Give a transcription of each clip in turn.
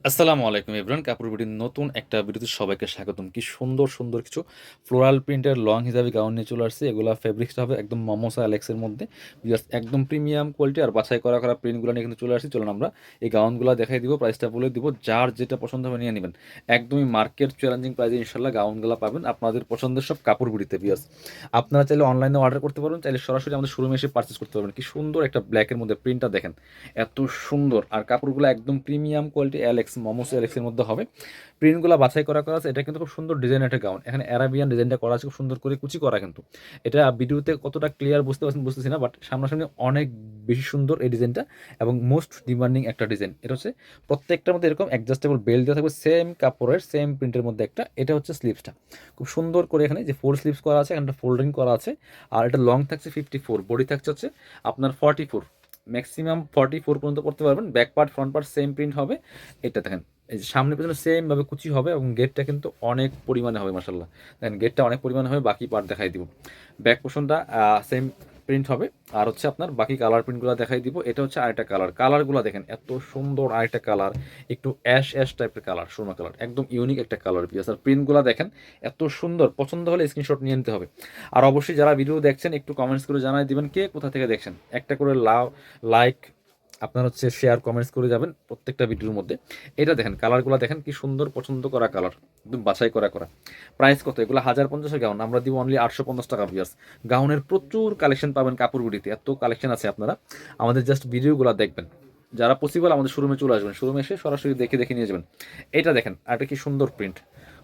আসসালামু আলাইকুম এভরিওয়ান। কাপড় বিডির নতুন একটা ভিডিওতে সবাইকে স্বাগতম। কি সুন্দর, সুন্দর কিছু ফ্লোরাল প্রিন্টের লং হিজাবি গাউন নিয়ে চলে আসছি। এগুলা ফেব্রিক্সটা হবে একদম মমোসা অ্যালেক্সের মধ্যে। জাস্ট একদম প্রিমিয়াম কোয়ালিটি আর বাছাই করা প্রিন্টগুলো নিয়ে কিন্তু চলে আসছি। চলুন আমরা এই গাউনগুলো দেখাই দিব, প্রাইসটা বলে দিব। যার যেটা পছন্দ হবে নিয়ে নেবেন। একদমই মার্কেট চ্যালেঞ্জিং প্রাইসে ইনশাল্লাহ গাউনগুলো পাবেন আপনাদের পছন্দের সব কাপড় বিডিতে বিয়ার্স। আপনারা চাইলে অনলাইনে অর্ডার করতে পারবেন, চাইলে সরাসরি আমাদের শোরুমে এসে পারচেস করতে পারবেন। কি সুন্দর একটা ব্ল্যাকের মধ্যে প্রিন্টটা দেখেন, এত সুন্দর। আর কাপড়গুলো একদম প্রিমিয়াম কোয়ালিটি অ্যালেক্স মোমোস অ্যালেক্সের মধ্যে হবে। প্রিন্টগুলো বাছাই করা আছে। এটা কিন্তু খুব সুন্দর ডিজাইন একটা গাউন। এখানে অ্যারাবিয়ান ডিজাইনটা করা আছে, খুব সুন্দর করে কুচি করা। কিন্তু এটা ভিডিওতে কতটা ক্লিয়ার বুঝতে পারছেন বুঝতেছি না, বাট সামনাসামনি অনেক বেশি সুন্দর এই ডিজাইনটা এবং মোস্ট ডিমান্ডিং একটা ডিজাইন। এটা হচ্ছে প্রত্যেকটার মধ্যে এরকম অ্যাডজাস্টেবল বেল্ট দেওয়া থাকবে, সেম কাপড়ের সেম প্রিন্টের মধ্যে একটা। এটা হচ্ছে স্লিভসটা খুব সুন্দর করে এখানে যে 4 স্লিভস করা আছে, এখানটা ফোল্ডিং করা আছে। আর এটা লং থাকছে 54, বডি থাকছে হচ্ছে আপনার 44, ম্যাক্সিমাম 44 পর্যন্ত করতে পারবেন। Back part front part same print হবে। এটা দেখেন, এই যে সামনে পেছনে সেম ভাবে কুচি হবে এবং গেটটা কিন্তু অনেক পরিমাণে হবে মাশাল্লাহ। দেখেন গেটটা অনেক পরিমাণে হবে, বাকি পার্ট দেখাই দিব। ব্যাক পোর্শনটা সেম প্রিন্ট হবে। আর হচ্ছে আপনার বাকি কালার প্রিন্টগুলো দেখাই দিব। এটা হচ্ছে আরেকটা কালারগুলো দেখেন এত সুন্দর, আরেকটা কালার একটু অ্যাশ অ্যাশ টাইপের কালার, সুরমা কালার, একদম ইউনিক একটা কালার পিস। আর প্রিন্টগুলো দেখেন এত সুন্দর, পছন্দ হলে স্ক্রিনশট নিয়ে নিতে হবে। আর অবশ্যই যারা ভিডিও দেখছেন একটু কমেন্টস করে জানাই দিবেন কে কোথা থেকে দেখছেন। একটা করে লাইক আপনার হচ্ছে শেয়ার কমেন্টস করে যাবেন প্রত্যেকটা ভিডিওর মধ্যে। এটা দেখেন কালারগুলো দেখেন কি সুন্দর, পছন্দ করা কালার, একদম বাছাই করা। প্রাইস কত? এগুলো 1050 গাউন আমরা দিব অনলি 850 টাকা পিয়াস। গাউনের প্রচুর কালেকশন পাবেন কাপড় বিডিতে, এত কালেকশন আছে। আপনারা আমাদের জাস্ট ভিডিওগুলো দেখবেন। যারা পসিবল আমাদের শোরুমে চলে আসবেন, শোরুমে এসে সরাসরি দেখে দেখে নিয়ে যাবেন। এটা দেখেন আর এটা কি সুন্দর প্রিন্ট,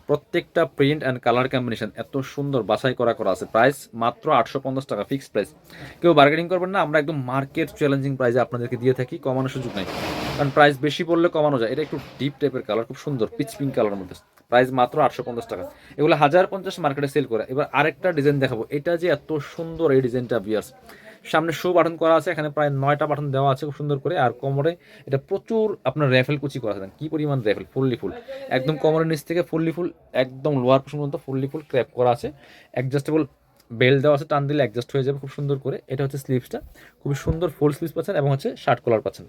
প্রত্যেকটা প্রিন্ট অ্যান্ড কালার কম্বিনেশন এত সুন্দর, বাছাই করা আছে। প্রাইস মাত্র 850 টাকা, ফিক্সড প্রাইস। কেউ বার্গেনিং করবেন না, আমরা একদম মার্কেট চ্যালেঞ্জিং প্রাইসে আপনাদেরকে দিয়ে থাকি, কমানোর সুযোগ নাই। কারণ প্রাইস বেশি পড়লে কমানো যায়। এটা একটু ডিপ টাইপের কালার, খুব সুন্দর পিচ পিঙ্ক কালারের মধ্যে। প্রাইস মাত্র 850 টাকা। এগুলো 1050 মার্কেটে সেল করে। এবার আরেকটা ডিজাইন দেখাবো, এটা যে এত সুন্দর এই ডিজাইনটা বিয়ার্স। সামনে শো বাটন করা আছে, এখানে প্রায় 9টা বাটন দেওয়া আছে খুব সুন্দর করে। আর কোমরে এটা প্রচুর আপনার র্যাফেল কুচি করা আছে, কি পরিমাণ র্যাফেল, ফুললি ফুল, একদম কোমরের নিচ থেকে ফুললি ফুল, একদম লোয়ার পোর্শন পর্যন্ত ফুললি ফুল ক্র্যাপ করা আছে। অ্যাডজাস্টেবল বেল্ট দেওয়া আছে, টান দিলে অ্যাডজাস্ট হয়ে যাবে খুব সুন্দর করে। এটা হচ্ছে স্লিভসটা, খুবই সুন্দর ফুল স্লিভস পাচ্ছেন এবং হচ্ছে শার্ট কলার পাচ্ছেন,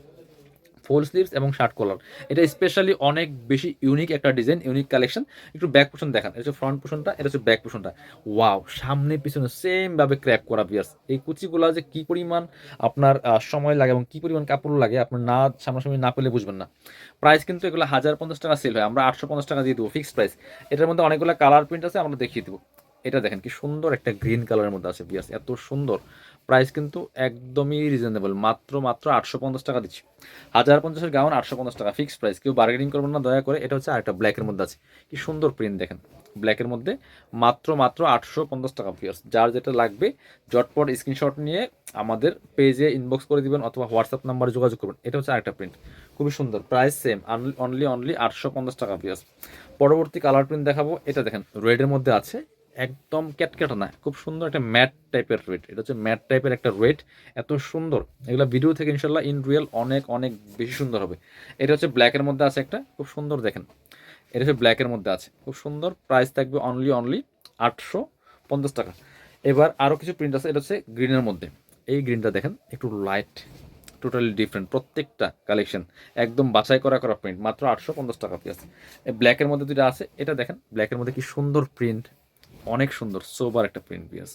ফুল স্লিভস এবং শার্ট কলার। এটা স্পেশালি অনেক বেশি ইউনিক একটা ডিজাইন, ইউনিক কালেকশন। একটু ব্যাক পোর্শন দেখান, এটা হচ্ছে ফ্রন্ট পোর্শনটা, এটা হচ্ছে ব্যাক পোর্শনটা। ওয়াও, সামনে পিছনে সেম ভাবে ক্র্যাপ করা বিয়ার্স। এই কুচিগুলো যে কি পরিমাণ আপনার সময় লাগে এবং কি পরিমাণ কাপড় লাগে আপনার না সামনাসামনি না পেলে বুঝবেন না। প্রাইস কিন্তু এগুলো 1050 টাকা সেল হয়, আমরা 850 টাকা দিয়ে দেবো ফিক্সড প্রাইস। এটার মধ্যে অনেকগুলো কালার প্রিন্ট আছে, আমরা দেখিয়ে দেবো। এটা দেখেন কি সুন্দর একটা গ্রিন কালারের মধ্যে আছে বিয়ার্স, এত সুন্দর। প্রাইস কিন্তু একদমই রিজনেবল, মাত্র 850 টাকা দিচ্ছি। 1050-এর গাউন 850 টাকা ফিক্সড প্রাইস, কেউ বার্গেনিং করবেন না দয়া করে। এটা হচ্ছে আরেকটা ব্ল্যাকের মধ্যে আছে, কি সুন্দর প্রিন্ট দেখেন, ব্ল্যাকের মধ্যে মাত্র 850 টাকা পিয়ার্স। যার যেটা লাগবে জটপট স্ক্রিনশট নিয়ে আমাদের পেজে ইনবক্স করে দিবেন অথবা হোয়াটসঅ্যাপ নাম্বারে যোগাযোগ করবেন। এটা হচ্ছে আরেকটা প্রিন্ট, খুবই সুন্দর। প্রাইস সেম, অনলি 850 টাকা পিয়ার্স। পরবর্তী কালার প্রিন্ট দেখাবো, এটা দেখেন রেডের মধ্যে আছে, একদম ক্যাটক্যাটা না, খুব সুন্দর একটা ম্যাট টাইপের রেড। এটা হচ্ছে ম্যাট টাইপের একটা রেড, এত সুন্দর। এগুলো ভিডিও থেকে ইনশাল্লাহ ইন রিয়েল অনেক অনেক বেশি সুন্দর হবে। এটা হচ্ছে ব্ল্যাকের মধ্যে আছে একটা, খুব সুন্দর দেখেন। এটা হচ্ছে ব্ল্যাকের মধ্যে আছে, খুব সুন্দর। প্রাইস থাকবে অনলি 850 টাকা। এবার আরও কিছু প্রিন্ট আছে, এটা হচ্ছে গ্রিনের মধ্যে। এই গ্রিনটা দেখেন একটু লাইট, টোটালি ডিফারেন্ট প্রত্যেকটা কালেকশন, একদম বাছাই করা প্রিন্ট, মাত্র 850 টাকা পিস। এই ব্ল্যাকের মধ্যে দুটো আছে, এটা দেখেন ব্ল্যাকের মধ্যে কি সুন্দর প্রিন্ট, অনেক সুন্দর সোবার একটা প্রিন্ট পিস।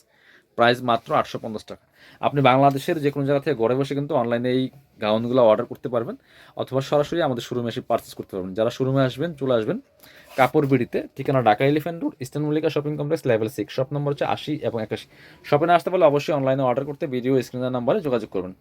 প্রাইস মাত্র 850 টাকা। আপনি বাংলাদেশের যে কোনো জায়গা থেকে ঘরে বসে কিন্তু অনলাইনে এই গাউনগুলো অর্ডার করতে পারবেন অথবা সরাসরি আমাদের শোরুমে এসে পারচেস করতে পারবেন। যারা শোরুমে আসবেন চলে আসবেন কাপড় বিড়িতে, ঠিকানা Dhaka elephant road, eastern Mallika shopping complex, level 6, shop number হচ্ছে 80 এবং 81। শপে না আসতে পারলে অবশ্যই অনলাইনে অর্ডার করতে ভিডিও স্ক্রিনের নাম্বারে যোগাযোগ করবেন।